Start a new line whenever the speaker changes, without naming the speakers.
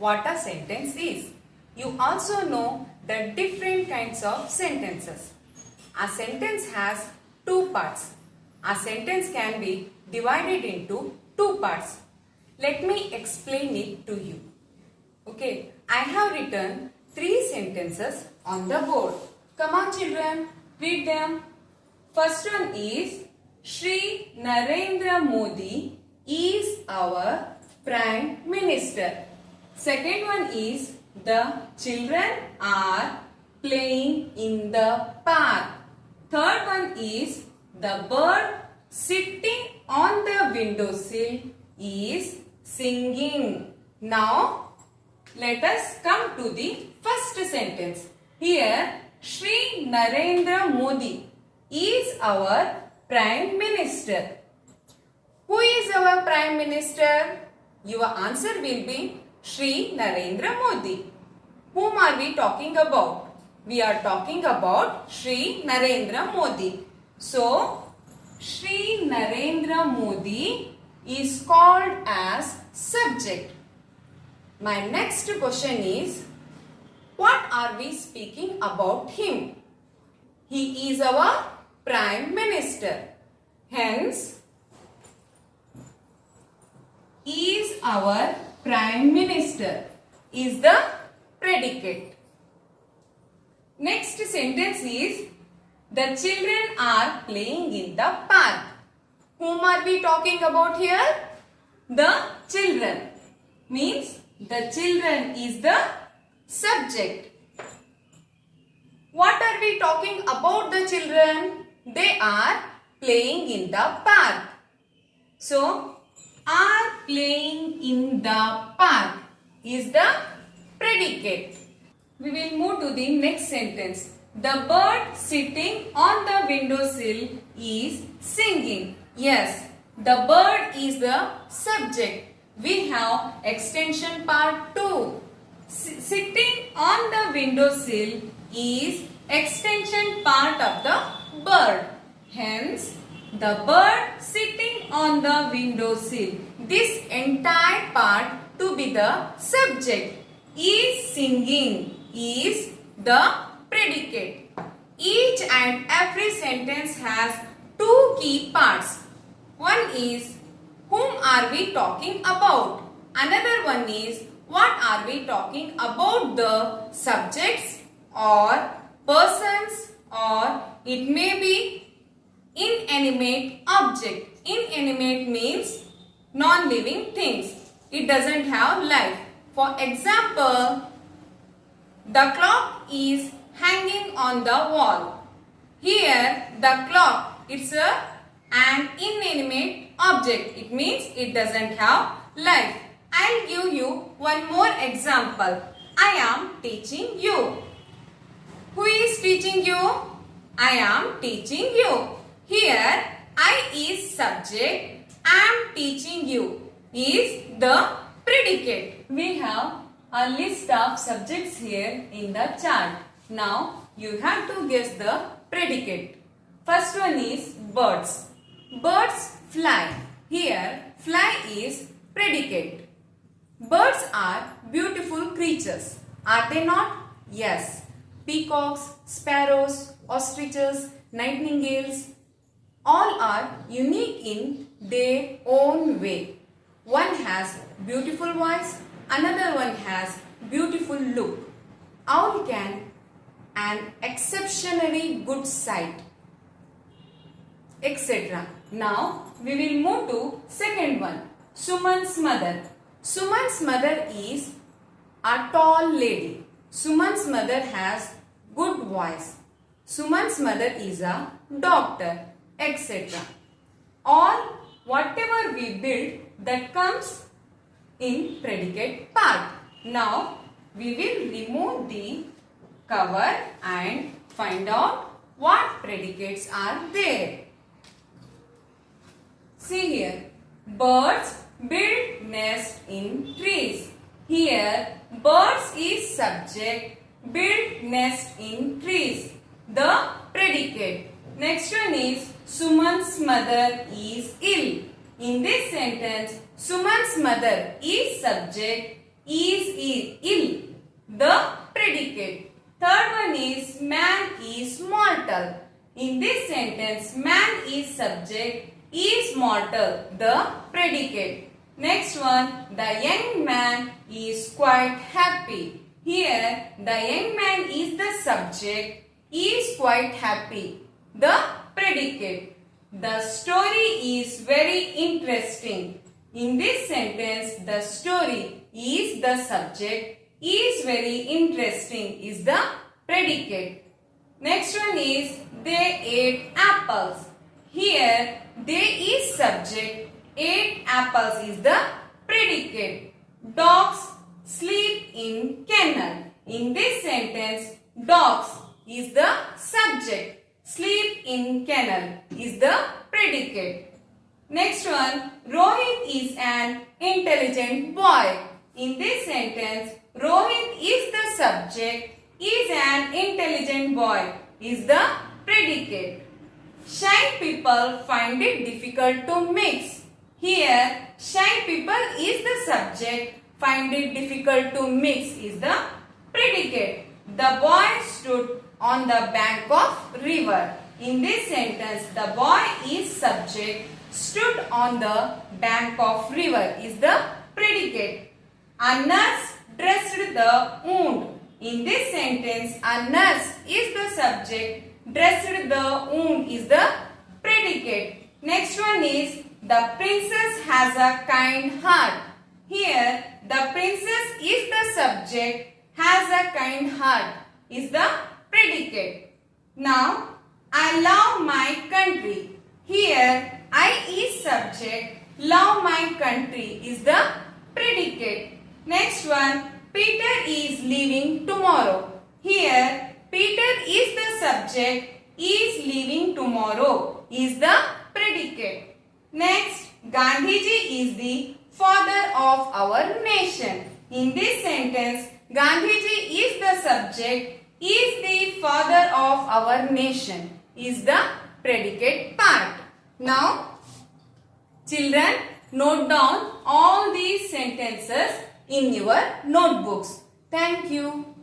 what a sentence is. You also know the different kinds of sentences. A sentence has two parts. A sentence can be divided into two parts. Let me explain it to you. Okay, I have written three sentences on the board. Come on children, read them. First one is Shri Narendra Modi is our Prime Minister. Second one is the children are playing in the park. Third one is the bird sitting on the windowsill is singing. Now let us come to the first sentence. Here Shri Narendra Modi is our Prime Minister. Who is our Prime Minister? Your answer will be Shri Narendra Modi. Whom are we talking about? We are talking about Shri Narendra Modi. So, Shri Narendra Modi is called as subject. My next question is, what are we speaking about him? He is our Prime Minister. Hence, is our Prime Minister is the predicate. Next sentence is, the children are playing in the park. Whom are we talking about here? The children. Means the children is the subject. What are we talking about the children? They are playing in the park. So, are playing in the park is the predicate. We will move to the next sentence. The bird sitting on the windowsill is singing. Yes, the bird is the subject. We have extension part 2. Sitting on the windowsill is extension part of the bird. Hence, the bird sitting on the windowsill. This entire part to be the subject. Is singing is the predicate. Each and every sentence has two key parts. One is, whom are we talking about? Another one is, what are we talking about the subjects or persons, or it may be inanimate object. Inanimate means non-living things. It doesn't have life. For example, the clock is hanging on the wall. Here the clock, it's an inanimate object. It means it doesn't have life. I'll give you one more example. I am teaching you. Who is teaching you? I am teaching you. Here I is subject. I am teaching you is the predicate. We have a list of subjects here in the chart. Now you have to guess the predicate. First one is birds. Birds fly. Here fly is predicate. Birds are beautiful creatures. Are they not? Yes. Peacocks, sparrows, ostriches, nightingales, all are unique in their own way. One has beautiful voice, another one has beautiful look. Owl can an exceptionally good sight, etc. Now we will move to second one. Suman's mother. Suman's mother is a tall lady. Suman's mother has good voice. Suman's mother is a doctor, etc. All whatever we build that comes in predicate part. Now we will remove the cover and find out what predicates are there. See here, birds build nest in trees. Here birds is subject, build nest in trees, the predicate. Next one is Suman's mother is ill. In this sentence, Suman's mother is subject, is ill, the predicate. Third one is man is mortal. In this sentence, man is subject, is mortal, the predicate. Next one, the young man is quite happy. Here, the young man is the subject, is quite happy, the predicate. The story is very interesting. In this sentence, the story is the subject, is very interesting is the predicate. Next one is they ate apples. Here, they is subject, ate apples is the predicate. Dogs sleep in kennel. In this sentence, dogs is the subject, sleep in kennel is the predicate. Next one, Rohit is an intelligent boy. In this sentence, Rohit is the subject, is an intelligent boy is the predicate. Shy people find it difficult to mix. Here, shy people is the subject, find it difficult to mix is the predicate. The boy stood on the bank of river. In this sentence, the boy is subject, stood on the bank of river is the predicate. A nurse dressed the wound. In this sentence, a nurse is the subject, dressed the wound is the predicate. Next one is the princess has a kind heart. Here, the princess is the subject, has a kind heart is the predicate. Now, I love my country. Here, I is subject, love my country is the predicate. Next one, Peter is leaving tomorrow. Here, Peter is the subject, is leaving tomorrow is the predicate. Next, Gandhiji is the father of our nation. In this sentence, Gandhiji is the subject, is the father of our nation is the predicate part. Now, children, note down all these sentences in your notebooks. Thank you.